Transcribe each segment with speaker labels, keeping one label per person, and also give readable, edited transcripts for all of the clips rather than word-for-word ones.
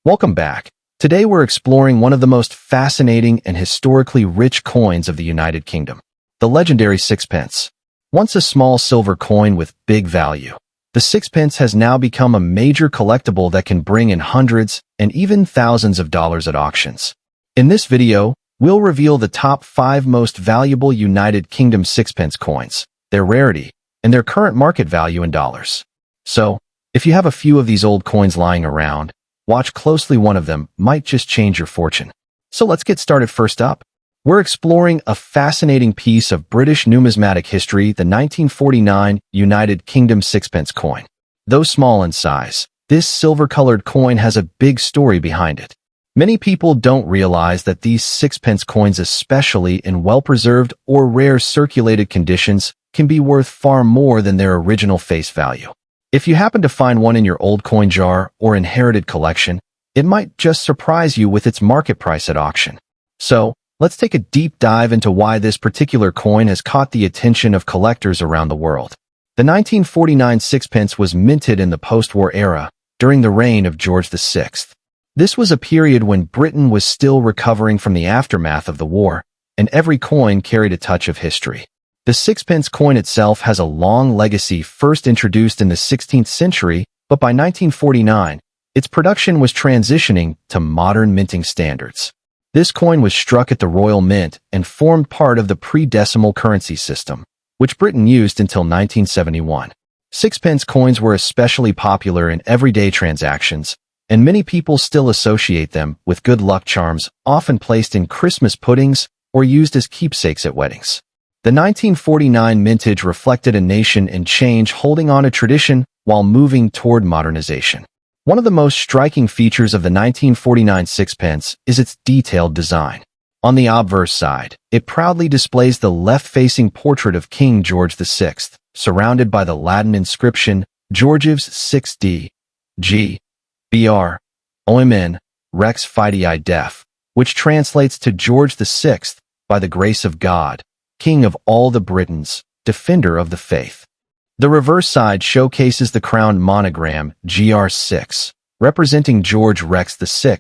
Speaker 1: Welcome back. Today we're exploring one of the most fascinating and historically rich coins of the United Kingdom, the legendary sixpence. Once a small silver coin with big value, the sixpence has now become a major collectible that can bring in hundreds and even thousands of dollars at auctions. In this video, we'll reveal the top 5 most valuable United Kingdom sixpence coins, their rarity, and their current market value in dollars. So, if you have a few of these old coins lying around, watch closely. One of them might just change your fortune. So let's get started. First up, we're exploring a fascinating piece of British numismatic history, the 1949 United Kingdom sixpence coin. Though small in size, this silver-colored coin has a big story behind it. Many people don't realize that these sixpence coins, especially in well-preserved or rare circulated conditions, can be worth far more than their original face value. If you happen to find one in your old coin jar or inherited collection, it might just surprise you with its market price at auction. So, let's take a deep dive into why this particular coin has caught the attention of collectors around the world. The 1949 sixpence was minted in the post-war era, during the reign of George VI. This was a period when Britain was still recovering from the aftermath of the war, and every coin carried a touch of history. The sixpence coin itself has a long legacy, first introduced in the 16th century, but by 1949, its production was transitioning to modern minting standards. This coin was struck at the Royal Mint and formed part of the pre-decimal currency system, which Britain used until 1971. Sixpence coins were especially popular in everyday transactions, and many people still associate them with good luck charms, often placed in Christmas puddings or used as keepsakes at weddings. The 1949 mintage reflected a nation in change, holding on to tradition while moving toward modernization. One of the most striking features of the 1949 sixpence is its detailed design. On the obverse side, it proudly displays the left-facing portrait of King George VI, surrounded by the Latin inscription Georgives 6d. G. Br. Omen, Rex Fidei Def, which translates to George VI, by the grace of God, King of all the Britons, defender of the faith. The reverse side showcases the crown monogram GR6, representing George Rex VI,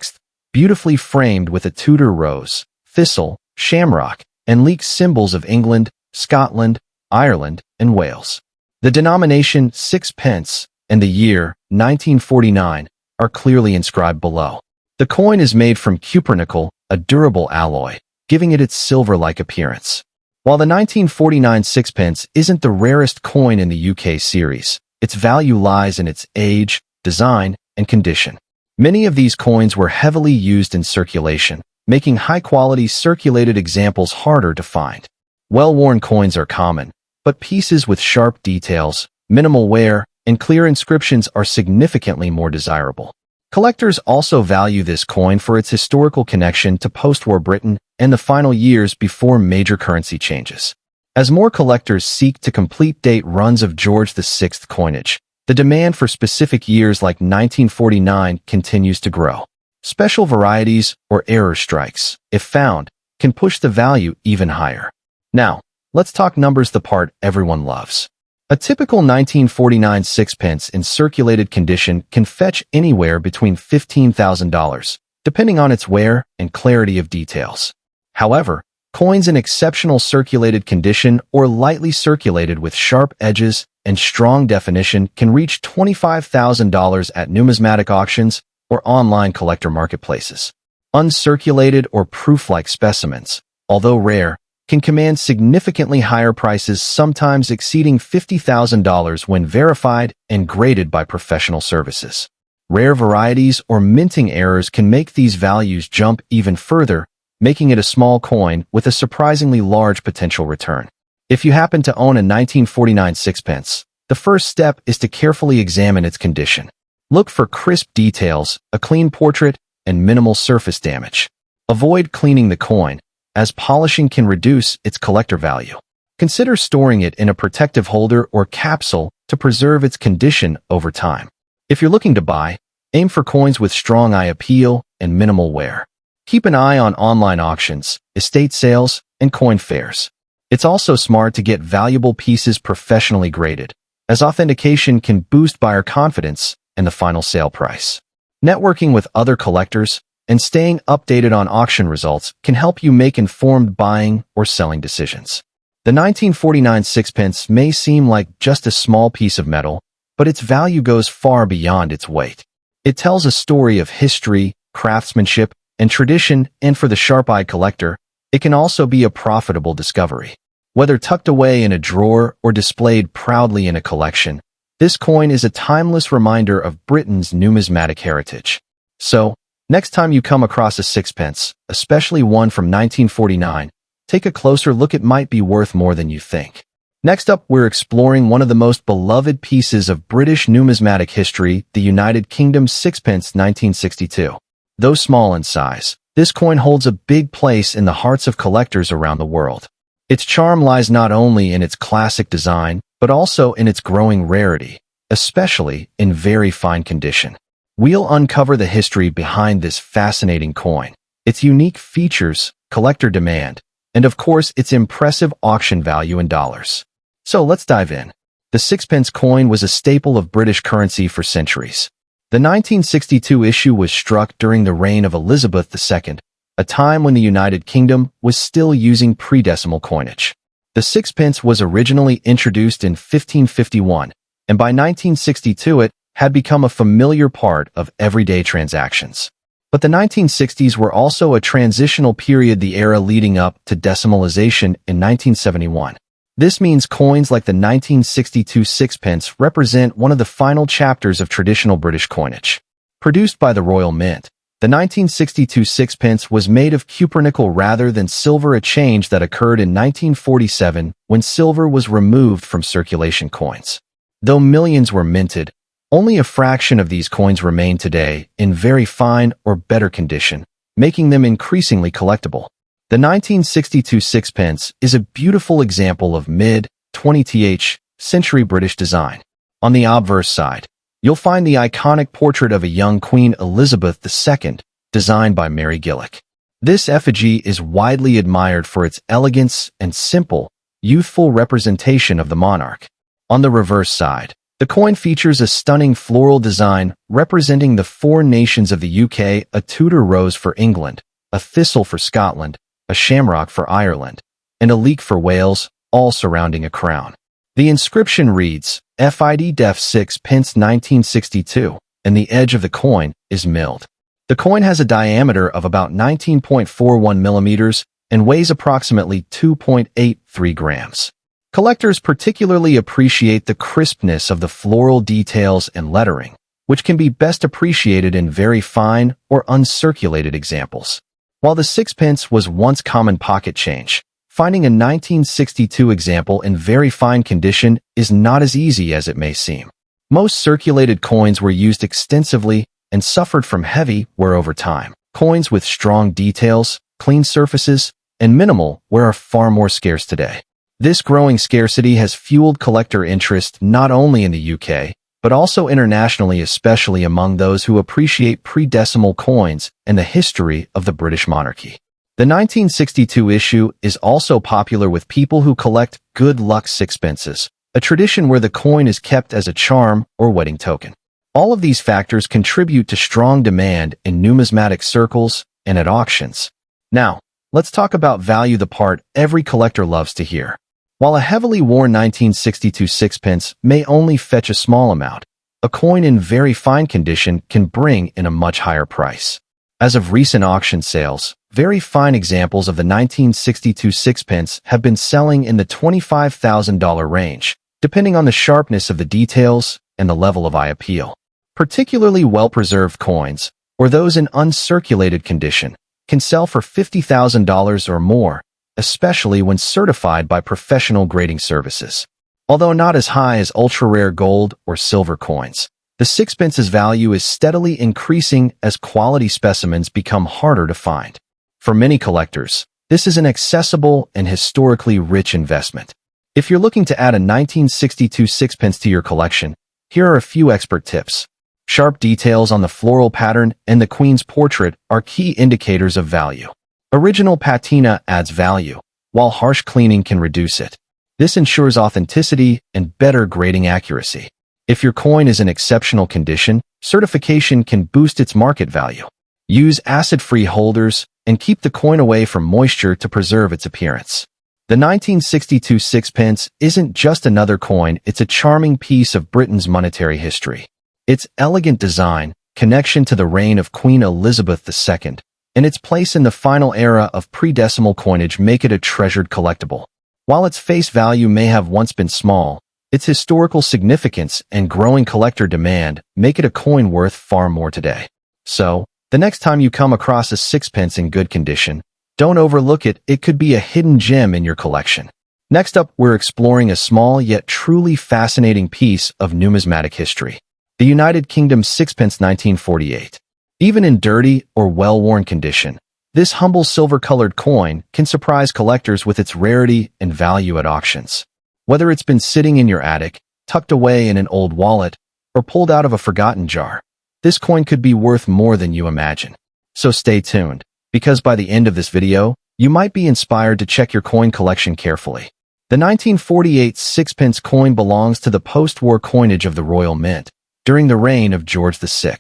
Speaker 1: beautifully framed with a Tudor rose, thistle, shamrock, and leek symbols of England, Scotland, Ireland, and Wales. The denomination 6pence and the year 1949 are clearly inscribed below. The coin is made from cupronickel, a durable alloy, giving it its silver-like appearance. While the 1949 sixpence isn't the rarest coin in the UK series, its value lies in its age, design, and condition. Many of these coins were heavily used in circulation, making high-quality circulated examples harder to find. Well-worn coins are common, but pieces with sharp details, minimal wear, and clear inscriptions are significantly more desirable. Collectors also value this coin for its historical connection to post-war Britain and the final years before major currency changes. As more collectors seek to complete date runs of George VI coinage, the demand for specific years like 1949 continues to grow. Special varieties or error strikes, if found, can push the value even higher. Now, let's talk numbers, the part everyone loves. A typical 1949 sixpence in circulated condition can fetch anywhere between $15,000, depending on its wear and clarity of details. However, coins in exceptional circulated condition or lightly circulated with sharp edges and strong definition can reach $25,000 at numismatic auctions or online collector marketplaces. Uncirculated or proof-like specimens, although rare, can command significantly higher prices, sometimes exceeding $50,000 when verified and graded by professional services. Rare varieties or minting errors can make these values jump even further, making it a small coin with a surprisingly large potential return. If you happen to own a 1949 sixpence, the first step is to carefully examine its condition. Look for crisp details, a clean portrait, and minimal surface damage. Avoid cleaning the coin, as polishing can reduce its collector value. Consider storing it in a protective holder or capsule to preserve its condition over time. If you're looking to buy, aim for coins with strong eye appeal and minimal wear. Keep an eye on online auctions, estate sales, and coin fairs. It's also smart to get valuable pieces professionally graded, as authentication can boost buyer confidence and the final sale price. Networking with other collectors and staying updated on auction results can help you make informed buying or selling decisions. The 1949 sixpence may seem like just a small piece of metal, but its value goes far beyond its weight. It tells a story of history, craftsmanship, and tradition, and for the sharp-eyed collector, it can also be a profitable discovery. Whether tucked away in a drawer or displayed proudly in a collection, this coin is a timeless reminder of Britain's numismatic heritage. So, next time you come across a sixpence, especially one from 1949, take a closer look. It might be worth more than you think. Next up, we're exploring one of the most beloved pieces of British numismatic history, the United Kingdom's sixpence 1962. Though small in size, this coin holds a big place in the hearts of collectors around the world. Its charm lies not only in its classic design, but also in its growing rarity, especially in very fine condition. We'll uncover the history behind this fascinating coin, its unique features, collector demand, and of course its impressive auction value in dollars. So let's dive in. The sixpence coin was a staple of British currency for centuries. The 1962 issue was struck during the reign of Elizabeth II, a time when the United Kingdom was still using pre-decimal coinage. The sixpence was originally introduced in 1551, and by 1962 it had become a familiar part of everyday transactions. But the 1960s were also a transitional period, the era leading up to decimalization in 1971. This means coins like the 1962 sixpence represent one of the final chapters of traditional British coinage. Produced by the Royal Mint, the 1962 sixpence was made of cupronickel rather than silver, a change that occurred in 1947 when silver was removed from circulation coins. Though millions were minted, only a fraction of these coins remain today in very fine or better condition, making them increasingly collectible. The 1962 sixpence is a beautiful example of mid-20th century British design. On the obverse side, you'll find the iconic portrait of a young Queen Elizabeth II, designed by Mary Gillick. This effigy is widely admired for its elegance and simple, youthful representation of the monarch. On the reverse side, the coin features a stunning floral design representing the four nations of the UK, a Tudor rose for England, a thistle for Scotland, a shamrock for Ireland, and a leek for Wales, all surrounding a crown. The inscription reads, FID Def 6pence 1962, and the edge of the coin is milled. The coin has a diameter of about 19.41 millimeters and weighs approximately 2.83 grams. Collectors particularly appreciate the crispness of the floral details and lettering, which can be best appreciated in very fine or uncirculated examples. While the sixpence was once common pocket change, finding a 1962 example in very fine condition is not as easy as it may seem. Most circulated coins were used extensively and suffered from heavy wear over time. Coins with strong details, clean surfaces, and minimal wear are far more scarce today. This growing scarcity has fueled collector interest not only in the UK, but also internationally, especially among those who appreciate pre-decimal coins and the history of the British monarchy. The 1962 issue is also popular with people who collect good luck sixpences, a tradition where the coin is kept as a charm or wedding token. All of these factors contribute to strong demand in numismatic circles and at auctions. Now, let's talk about value, the part every collector loves to hear. While a heavily worn 1962 sixpence may only fetch a small amount, a coin in very fine condition can bring in a much higher price. As of recent auction sales, very fine examples of the 1962 sixpence have been selling in the $25,000 range, depending on the sharpness of the details and the level of eye appeal. Particularly well-preserved coins, or those in uncirculated condition, can sell for $50,000 or more, especially when certified by professional grading services. Although not as high as ultra-rare gold or silver coins, the sixpence's value is steadily increasing as quality specimens become harder to find. For many collectors, this is an accessible and historically rich investment. If you're looking to add a 1962 sixpence to your collection, here are a few expert tips. Sharp details on the floral pattern and the Queen's portrait are key indicators of value. Original patina adds value, while harsh cleaning can reduce it. This ensures authenticity and better grading accuracy. If your coin is in exceptional condition, certification can boost its market value. Use acid-free holders and keep the coin away from moisture to preserve its appearance. The 1962 sixpence isn't just another coin, it's a charming piece of Britain's monetary history. Its elegant design, connection to the reign of Queen Elizabeth II, and its place in the final era of pre-decimal coinage make it a treasured collectible. While its face value may have once been small, its historical significance and growing collector demand make it a coin worth far more today. So, the next time you come across a sixpence in good condition, don't overlook it, it could be a hidden gem in your collection. Next up, we're exploring a small yet truly fascinating piece of numismatic history. The United Kingdom sixpence 1948. Even in dirty or well-worn condition, this humble silver-colored coin can surprise collectors with its rarity and value at auctions. Whether it's been sitting in your attic, tucked away in an old wallet, or pulled out of a forgotten jar, this coin could be worth more than you imagine. So stay tuned, because by the end of this video, you might be inspired to check your coin collection carefully. The 1948 sixpence coin belongs to the post-war coinage of the Royal Mint, during the reign of George VI.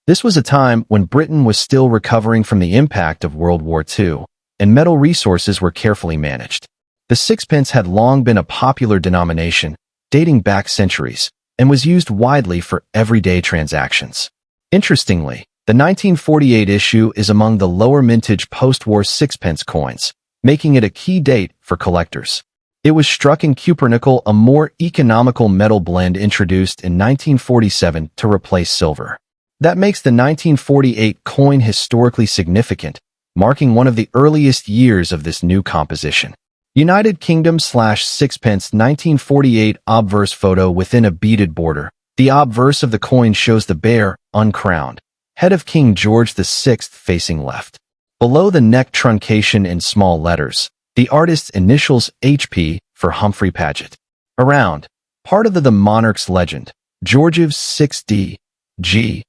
Speaker 1: This was a time when Britain was still recovering from the impact of World War II, and metal resources were carefully managed. The sixpence had long been a popular denomination, dating back centuries, and was used widely for everyday transactions. Interestingly, the 1948 issue is among the lower mintage post-war sixpence coins, making it a key date for collectors. It was struck in cupronickel, a more economical metal blend introduced in 1947 to replace silver. That makes the 1948 coin historically significant, marking one of the earliest years of this new composition. United Kingdom /sixpence 1948 obverse photo within a beaded border. The obverse of the coin shows the bare, uncrowned head of King George VI facing left. Below the neck truncation in small letters, the artist's initials HP for Humphrey Paget. Around, part of the monarch's legend, George's 6D, G,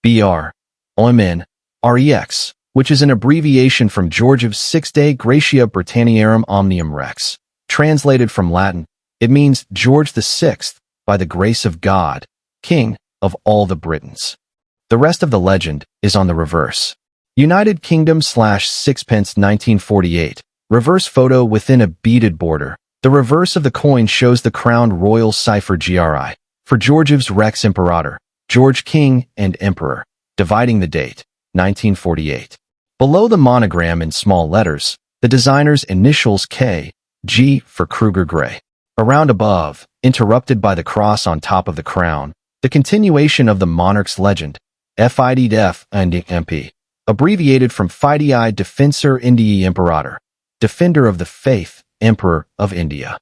Speaker 1: BR, OMN, REX, which is an abbreviation from George's 6 Gratia Britanniarum Omnium Rex. Translated from Latin, it means George VI, by the grace of God, King of all the Britons. The rest of the legend is on the reverse. United Kingdom /sixpence 1948, reverse photo within a beaded border. The reverse of the coin shows the crowned royal cipher GRI, for George's Rex Imperator, George King and Emperor, dividing the date, 1948. Below the monogram in small letters, the designer's initials K, G for Kruger Gray. Around above, interrupted by the cross on top of the crown, the continuation of the monarch's legend, FID Def and MP, abbreviated from Fidei Defensor Indiae Imperator, Defender of the Faith, Emperor of India.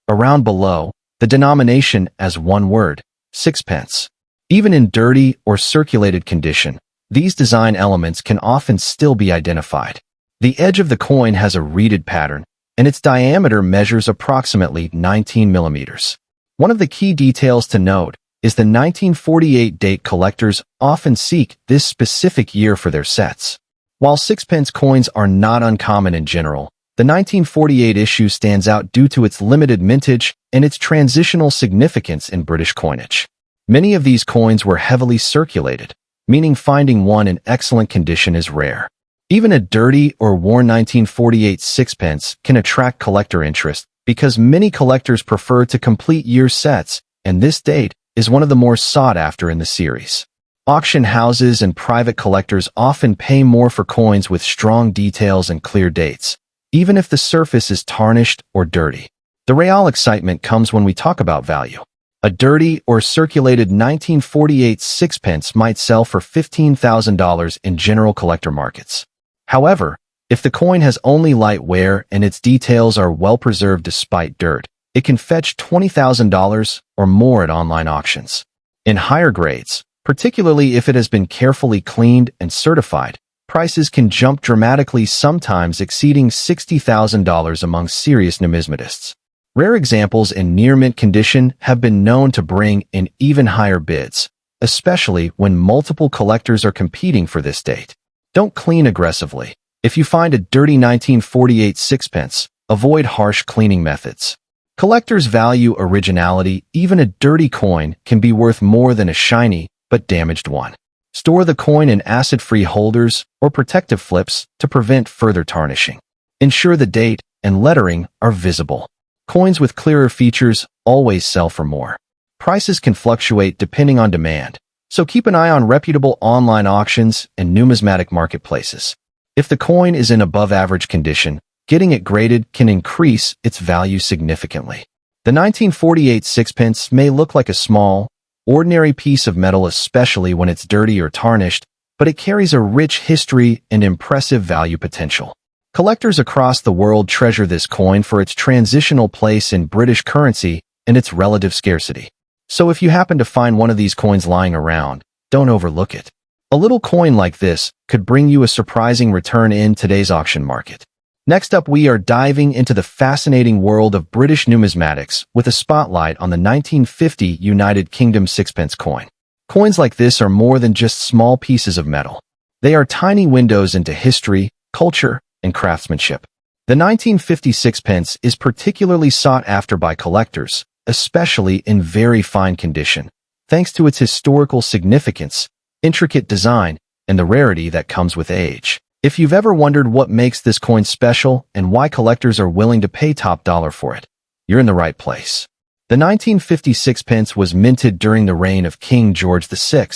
Speaker 1: Around below, the denomination as one word, sixpence. Even in dirty or circulated condition, these design elements can often still be identified. The edge of the coin has a reeded pattern, and its diameter measures approximately 19 millimeters. One of the key details to note is the 1948 date. Collectors often seek this specific year for their sets. While sixpence coins are not uncommon in general, the 1948 issue stands out due to its limited mintage and its transitional significance in British coinage. Many of these coins were heavily circulated, meaning finding one in excellent condition is rare. Even a dirty or worn 1948 sixpence can attract collector interest because many collectors prefer to complete year sets, and this date is one of the more sought after in the series. Auction houses and private collectors often pay more for coins with strong details and clear dates, even if the surface is tarnished or dirty. The real excitement comes when we talk about value. A dirty or circulated 1948 sixpence might sell for $15,000 in general collector markets. However, if the coin has only light wear and its details are well preserved despite dirt, it can fetch $20,000 or more at online auctions. In higher grades, particularly if it has been carefully cleaned and certified, prices can jump dramatically, sometimes exceeding $60,000 among serious numismatists. Rare examples in near-mint condition have been known to bring in even higher bids, especially when multiple collectors are competing for this date. Don't clean aggressively. If you find a dirty 1948 sixpence, avoid harsh cleaning methods. Collectors value originality. Even a dirty coin can be worth more than a shiny but damaged one. Store the coin in acid-free holders or protective flips to prevent further tarnishing. Ensure the date and lettering are visible. Coins with clearer features always sell for more. Prices can fluctuate depending on demand, so keep an eye on reputable online auctions and numismatic marketplaces. If the coin is in above-average condition, getting it graded can increase its value significantly. The 1948 sixpence may look like a small, ordinary piece of metal, especially when it's dirty or tarnished, but it carries a rich history and impressive value potential. Collectors across the world treasure this coin for its transitional place in British currency and its relative scarcity. So if you happen to find one of these coins lying around, don't overlook it. A little coin like this could bring you a surprising return in today's auction market. Next up, we are diving into the fascinating world of British numismatics with a spotlight on the 1950 United Kingdom sixpence coin. Coins like this are more than just small pieces of metal. They are tiny windows into history, culture, and craftsmanship. The 1950 sixpence is particularly sought after by collectors, especially in very fine condition, thanks to its historical significance, intricate design, and the rarity that comes with age. If you've ever wondered what makes this coin special and why collectors are willing to pay top dollar for it, you're in the right place. The 1950 sixpence was minted during the reign of King George VI,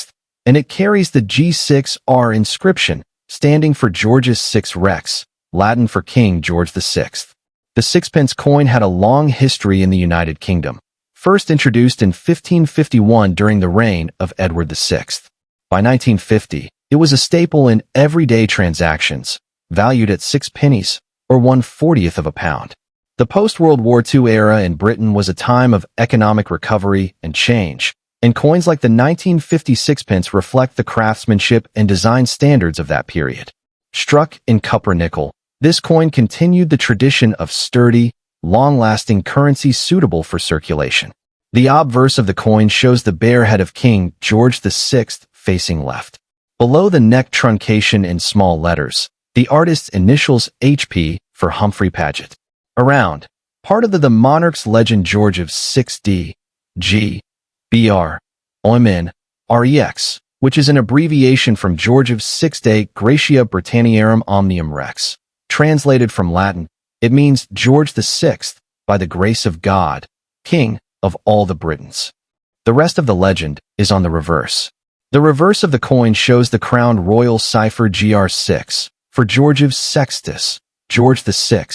Speaker 1: and it carries the G6R inscription, standing for George's Six Rex, Latin for King George VI. The sixpence coin had a long history in the United Kingdom, first introduced in 1551 during the reign of Edward VI. By 1950, it was a staple in everyday transactions, valued at 6 pennies, or 1/40th of a pound. The post-World War II era in Britain was a time of economic recovery and change, and coins like the 1950 sixpence reflect the craftsmanship and design standards of that period. Struck in copper nickel, this coin continued the tradition of sturdy, long-lasting currency suitable for circulation. The obverse of the coin shows the bare head of King George VI facing left. Below the neck truncation in small letters, the artist's initials HP for Humphrey Paget. Around, part of the monarch's legend George of 6D, G, BR, OMN, REX, which is an abbreviation from George of 6 Gratia Britanniarum Omnium Rex. Translated from Latin, it means George VI, by the grace of God, King of all the Britons. The rest of the legend is on the reverse. The reverse of the coin shows the crowned royal cipher GR6 for George of Sextus, George VI,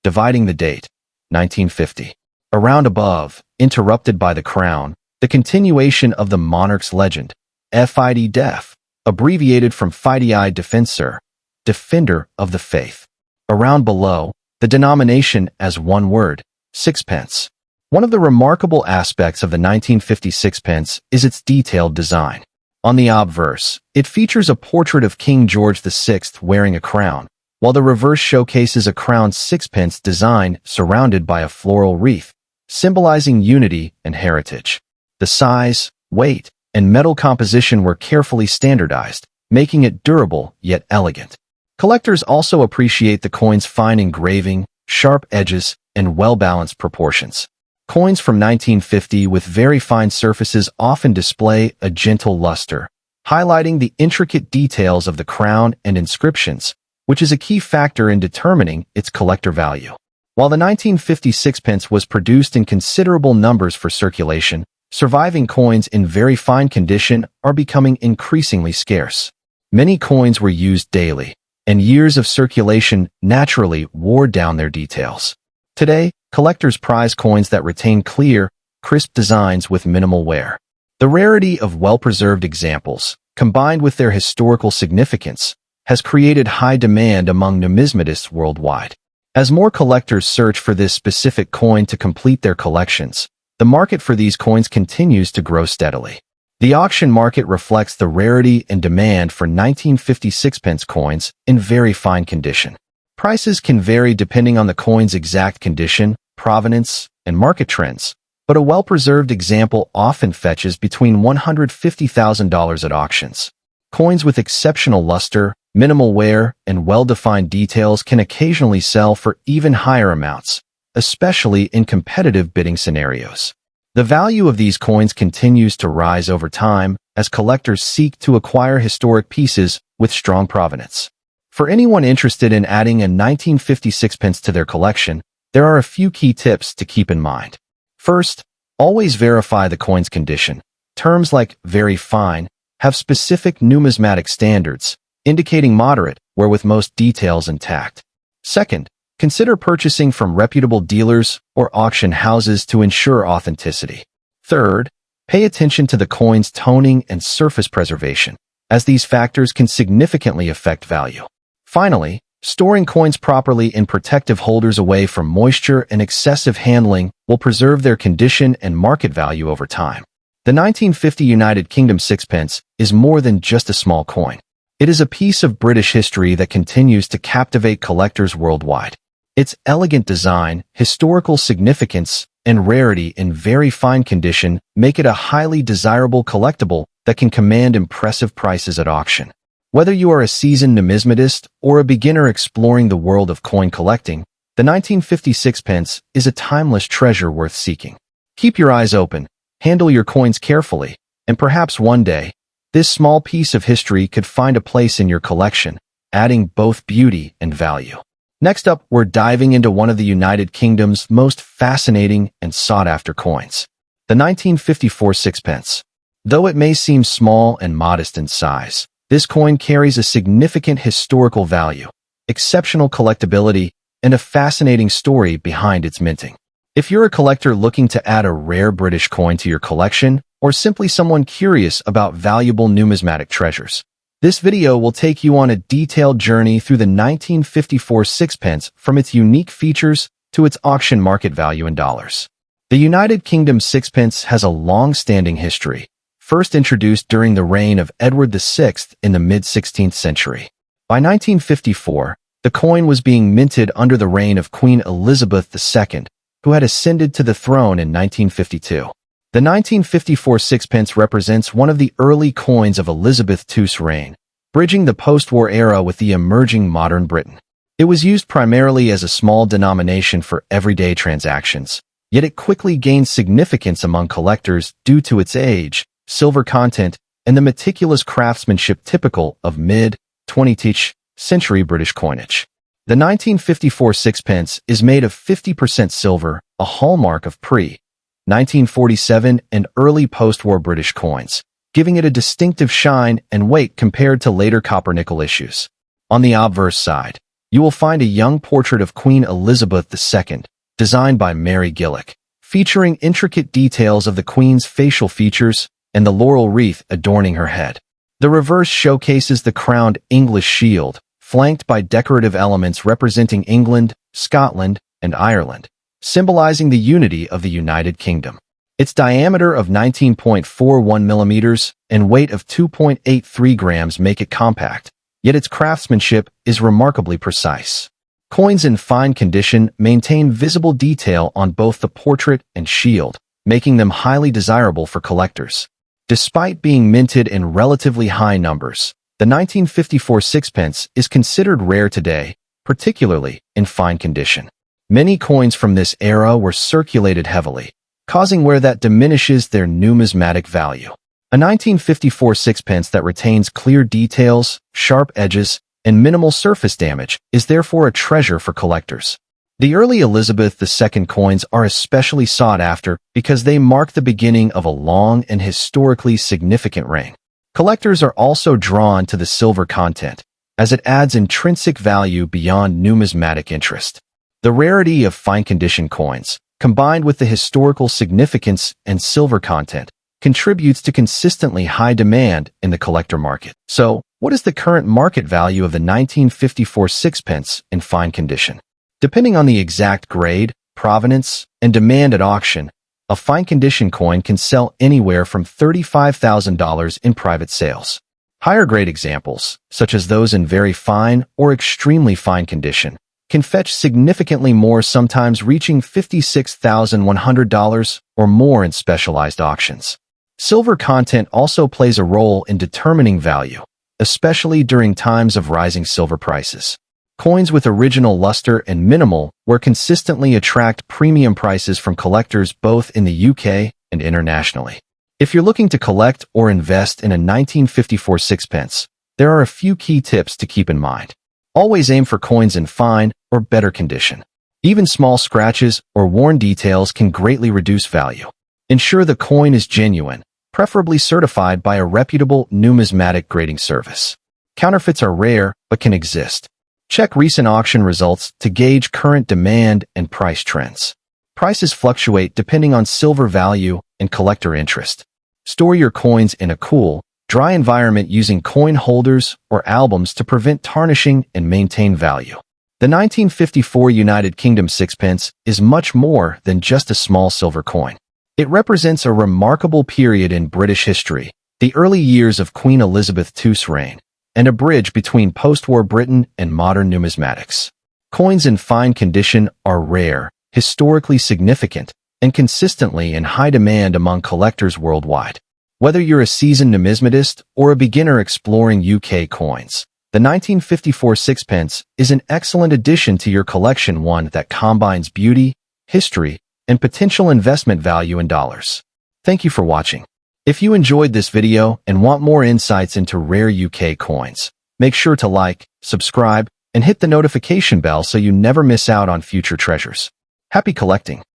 Speaker 1: dividing the date, 1950. Around above, interrupted by the crown, the continuation of the monarch's legend, FID Def, abbreviated from Fidei Defensor, Defender of the Faith. Around below, the denomination as one word, sixpence. One of the remarkable aspects of the 1950 sixpence is its detailed design. On the obverse, it features a portrait of King George VI wearing a crown, while the reverse showcases a crowned sixpence design surrounded by a floral wreath, symbolizing unity and heritage. The size, weight, and metal composition were carefully standardized, making it durable yet elegant. Collectors also appreciate the coin's fine engraving, sharp edges, and well-balanced proportions. Coins from 1950 with very fine surfaces often display a gentle luster, highlighting the intricate details of the crown and inscriptions, which is a key factor in determining its collector value. While the 1950 sixpence was produced in considerable numbers for circulation, surviving coins in very fine condition are becoming increasingly scarce. Many coins were used daily, and years of circulation naturally wore down their details. Today, collectors prize coins that retain clear, crisp designs with minimal wear. The rarity of well-preserved examples, combined with their historical significance, has created high demand among numismatists worldwide. As more collectors search for this specific coin to complete their collections, the market for these coins continues to grow steadily. The auction market reflects the rarity and demand for 1950 sixpence coins in very fine condition. Prices can vary depending on the coin's exact condition, provenance, and market trends, but a well-preserved example often fetches between $150,000 at auctions. Coins with exceptional luster, minimal wear, and well-defined details can occasionally sell for even higher amounts, especially in competitive bidding scenarios. The value of these coins continues to rise over time as collectors seek to acquire historic pieces with strong provenance. For anyone interested in adding a 1956 pence to their collection, there are a few key tips to keep in mind. First, always verify the coin's condition. Terms like very fine have specific numismatic standards, indicating moderate, where with most details intact. Second, consider purchasing from reputable dealers or auction houses to ensure authenticity. Third, pay attention to the coin's toning and surface preservation, as these factors can significantly affect value. Finally, storing coins properly in protective holders away from moisture and excessive handling will preserve their condition and market value over time. The 1950 United Kingdom sixpence is more than just a small coin. It is a piece of British history that continues to captivate collectors worldwide. Its elegant design, historical significance, and rarity in very fine condition make it a highly desirable collectible that can command impressive prices at auction. Whether you are a seasoned numismatist or a beginner exploring the world of coin collecting, the 1956 pence is a timeless treasure worth seeking. Keep your eyes open, handle your coins carefully, and perhaps one day, this small piece of history could find a place in your collection, adding both beauty and value. Next up, we're diving into one of the United Kingdom's most fascinating and sought-after coins, the 1954 sixpence. Though it may seem small and modest in size, this coin carries a significant historical value, exceptional collectability, and a fascinating story behind its minting. If you're a collector looking to add a rare British coin to your collection, or simply someone curious about valuable numismatic treasures, this video will take you on a detailed journey through the 1954 sixpence from its unique features to its auction market value in dollars. The United Kingdom sixpence has a long-standing history, first introduced during the reign of Edward VI in the mid-16th century. By 1954, the coin was being minted under the reign of Queen Elizabeth II, who had ascended to the throne in 1952. The 1954 sixpence represents one of the early coins of Elizabeth II's reign, bridging the post-war era with the emerging modern Britain. It was used primarily as a small denomination for everyday transactions, yet it quickly gained significance among collectors due to its age, silver content, and the meticulous craftsmanship typical of mid-20th century British coinage. The 1954 sixpence is made of 50% silver, a hallmark of pre-1947 and early post-war British coins, giving it a distinctive shine and weight compared to later copper-nickel issues. On the obverse side, you will find a young portrait of Queen Elizabeth II, designed by Mary Gillick, featuring intricate details of the Queen's facial features and the laurel wreath adorning her head. The reverse showcases the crowned English shield, flanked by decorative elements representing England, Scotland, and Ireland, symbolizing the unity of the United Kingdom. Its diameter of 19.41 millimeters and weight of 2.83 grams make it compact, yet its craftsmanship is remarkably precise. Coins in fine condition maintain visible detail on both the portrait and shield, making them highly desirable for collectors. Despite being minted in relatively high numbers, the 1954 sixpence is considered rare today, particularly in fine condition. Many coins from this era were circulated heavily, causing wear that diminishes their numismatic value. A 1954 sixpence that retains clear details, sharp edges, and minimal surface damage is therefore a treasure for collectors. The early Elizabeth II coins are especially sought after because they mark the beginning of a long and historically significant reign. Collectors are also drawn to the silver content, as it adds intrinsic value beyond numismatic interest. The rarity of fine-condition coins, combined with the historical significance and silver content, contributes to consistently high demand in the collector market. So, what is the current market value of the 1954 sixpence in fine condition? Depending on the exact grade, provenance, and demand at auction, a fine-condition coin can sell anywhere from $35,000 in private sales. Higher-grade examples, such as those in very fine or extremely fine condition, can fetch significantly more, sometimes reaching $56,100 or more in specialized auctions. Silver content also plays a role in determining value, especially during times of rising silver prices. Coins with original luster and minimal wear consistently attract premium prices from collectors both in the UK and internationally. If you're looking to collect or invest in a 1954 sixpence, there are a few key tips to keep in mind. Always aim for coins in fine or better condition. Even small scratches or worn details can greatly reduce value. Ensure the coin is genuine, preferably certified by a reputable numismatic grading service. Counterfeits are rare but can exist. Check recent auction results to gauge current demand and price trends. Prices fluctuate depending on silver value and collector interest. Store your coins in a cool, dry environment using coin holders or albums to prevent tarnishing and maintain value. The 1954 United Kingdom sixpence is much more than just a small silver coin. It represents a remarkable period in British history, the early years of Queen Elizabeth II's reign, and a bridge between post-war Britain and modern numismatics. Coins in fine condition are rare, historically significant, and consistently in high demand among collectors worldwide. Whether you're a seasoned numismatist or a beginner exploring UK coins, the 1954 sixpence is an excellent addition to your collection, one that combines beauty, history, and potential investment value in dollars. Thank you for watching. If you enjoyed this video and want more insights into rare UK coins, make sure to like, subscribe, and hit the notification bell so you never miss out on future treasures. Happy collecting!